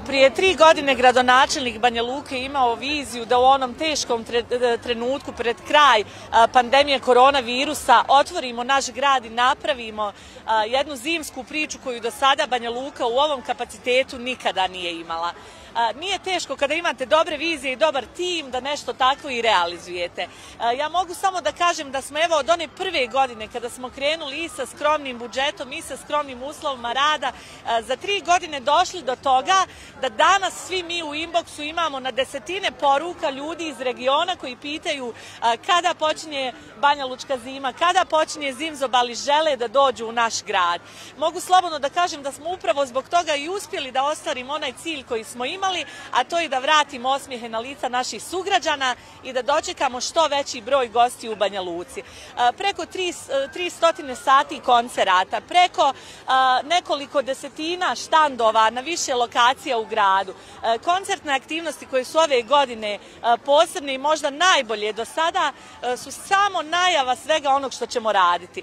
Prije 3 godine gradonačelnik Banja Luke imao viziju da u onom teškom trenutku pred kraj pandemije koronavirusa otvorimo naš grad i napravimo jednu zimsku priču koju do sada Banja Luka u ovom kapacitetu nikada nije imala. Nije teško kada imate dobre vizije i dobar tim da nešto takvo i realizujete. Ja mogu samo da kažem da smo evo od one prve godine kada smo krenuli i sa skromnim budžetom i sa skromnim uslovima rada za 3 godine došli do toga da danas svi mi u inboxu imamo na desetine poruka ljudi iz regiona koji pitaju kada počinje Banja Lučka zima, kada počinje Zimzobal i žele da dođu u naš grad. Mogu slobodno da kažem da smo upravo zbog toga i uspjeli da ostvarimo onaj cilj koji smo imali, a to je da vratimo osmijehe na lica naših sugrađana i da dočekamo što veći broj gostiju u Banja Luci. Preko 300 sati koncerata, preko nekoliko desetina štandova na više lokacija u gradu. Koncertne aktivnosti koje su ove godine posebne i možda najbolje do sada su samo najava svega onog što ćemo raditi.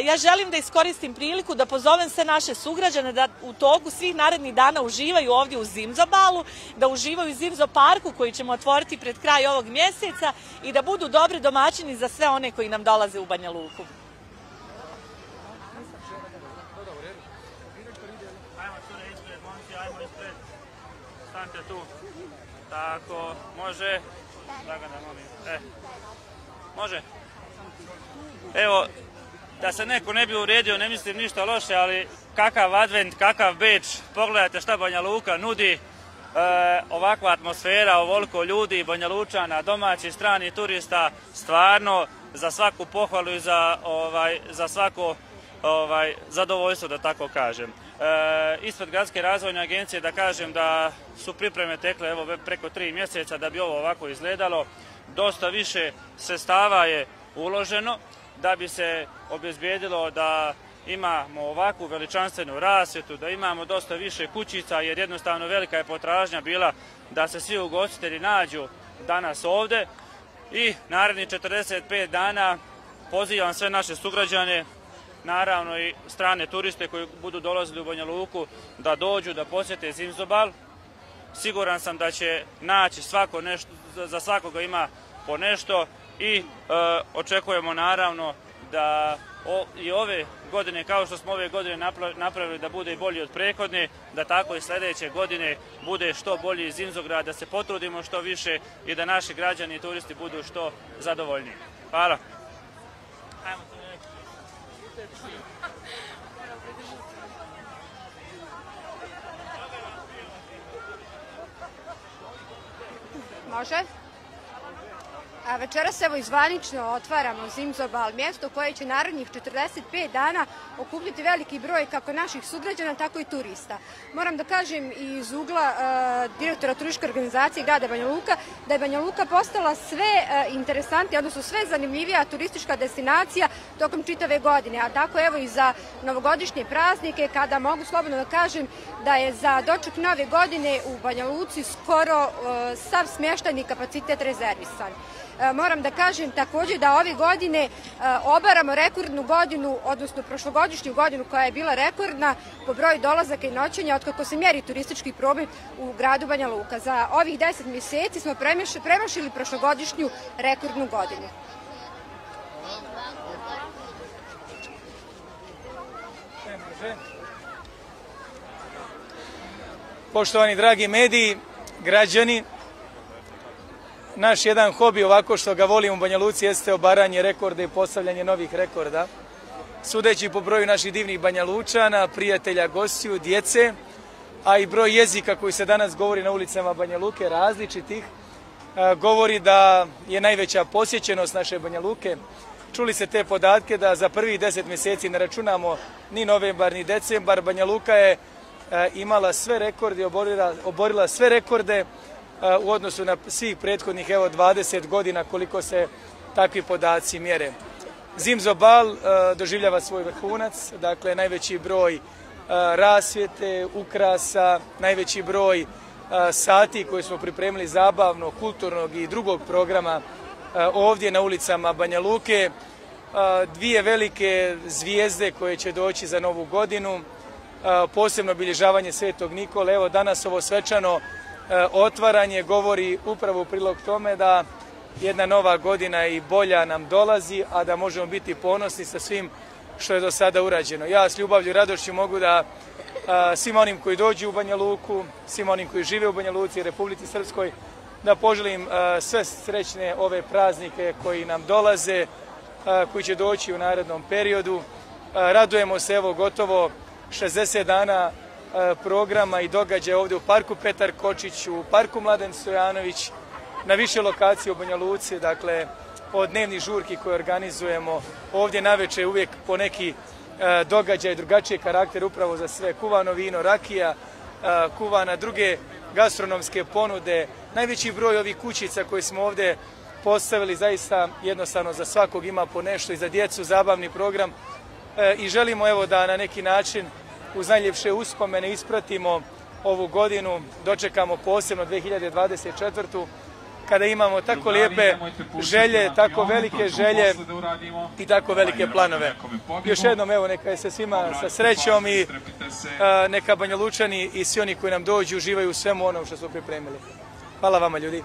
Ja želim da iskoristim priliku da pozovem sve naše sugrađane da u toku svih narednih dana uživaju ovdje u Zimzobalu, da uživaju u Zimzo parku koji ćemo otvoriti pred kraj ovog mjeseca i da budu dobri domaćini za sve one koji nam dolaze u Banja Luku. Ajmo cure ispred, momci, ajmo ispred. Stanite tu. Tako, može. Lagano, molim. Može. Evo, da se neko ne bi uvrijedio, ne mislim ništa loše, ali kakav advent, kakav Beč, pogledajte šta Banja Luka nudi. Ovakva atmosfera, ovoliko ljudi, Banja Lučana, domaći, strani turista, stvarno za svaku pohvalu i za svako zadovoljstvo, da tako kažem. Ispred Gradske razvojne agencije da kažem da su pripreme tekle evo preko 3 mjeseca da bi ovo ovako izgledalo. Dosta više sredstava je uloženo da bi se obezbijedilo da imamo ovakvu veličanstvenu rasvjetu, da imamo dosta više kućica, jer jednostavno velika je potražnja bila da se svi ugostitelji nađu danas ovdje. I narednih 45 dana pozivam sve naše sugrađane, naravno i strane turiste koji budu dolazili u Banja Luku, da dođu, da posjete Zimzobal. Siguran sam da će naći svako nešto, za svakoga ima po nešto i očekujemo naravno da i ove godine, kao što smo ove godine napravili da bude i bolji od prethodne, da tako i sljedeće godine bude što bolji Zimzograd, da se potrudimo što više i da naši građani i turisti budu što zadovoljniji. Hvala. Može? A večeras evo zvanično otvaramo Zimzobal, mjesto koje će narednih 45 dana okupiti veliki broj kako naših sugrađana, tako i turista. Moram da kažem iz ugla direktora turističke organizacije grada Banja Luka da je Banja Luka postala sve interesantnija, odnosno sve zanimljivija turistička destinacija tokom čitave godine, a tako evo i za novogodišnje praznike, kada mogu slobodno da kažem da je za doček nove godine u Banja Luci skoro sav smještajni kapacitet rezervisan. Moram da kažem također da ove godine obaramo rekordnu godinu, odnosno prošlogodišnju godinu koja je bila rekordna po broju dolazaka i noćenja otkako se mjeri turistički promet u gradu Banja Luka. Za ovih 10 mjeseci smo premašili prošlogodišnju rekordnu godinu. Poštovani dragi mediji, građani, naš jedan hobi ovako što ga volimo u Banja Luci jeste obaranje rekorda i postavljanje novih rekorda. Sudeći po broju naših divnih Banja Lučana, prijatelja, gostiju, djece, a i broj jezika koji se danas govori na ulicama Banja Luke različitih, govori da je najveća posjećenost naše Banja Luke. Čuli se te podatke da za prvih 10 mjeseci ne računamo ni novembar ni decembar. Banja Luka je imala sve rekorde, oborila sve rekorde u odnosu na svih prethodnih 20 godina koliko se takvi podaci mjere. Zimzobal doživljava svoj vrhunac, dakle najveći broj rasvjete, ukrasa, najveći broj sati koje smo pripremili zabavnog, kulturnog i drugog programa ovdje na ulicama Banja Luke. Dvije velike zvijezde koje će doći za novu godinu, posebno obilježavanje Svetog Nikole. Evo danas ovo svečano otvaranje govori upravo u prilog tome da jedna nova godina i bolja nam dolazi, a da možemo biti ponosni sa svim što je do sada urađeno. Ja s ljubavlju i radošću mogu da svima onim koji dođu u Banja Luku, svima onim koji žive u Banja Luci i Republici Srpskoj, da poželim sve srećne ove praznike koji nam dolaze, koji će doći u narednom periodu. Radujemo se, evo, gotovo 60 dana programa i događaja ovdje u parku Petar Kočić, u parku Mladen Stojanović, na više lokacije u Banja Luci, dakle, od dnevnih žurki koje organizujemo ovdje naveče uvijek po neki događaj drugačije karakter upravo za sve. Kuvano vino, rakija, kuvana, druge gastronomske ponude, najveći broj ovih kućica koje smo ovdje postavili, zaista jednostavno za svakog ima po nešto, i za djecu zabavni program, i želimo, evo, da na neki način uz najljepše uspomene ispratimo ovu godinu, dočekamo posebno 2024. kada imamo tako lijepe želje, tako velike želje i tako velike planove. Još jednom, evo, neka je se svima sa srećom i neka Banja Lučani i svi oni koji nam dođu uživaju u svemu onom što smo pripremili. Hvala vama, ljudi.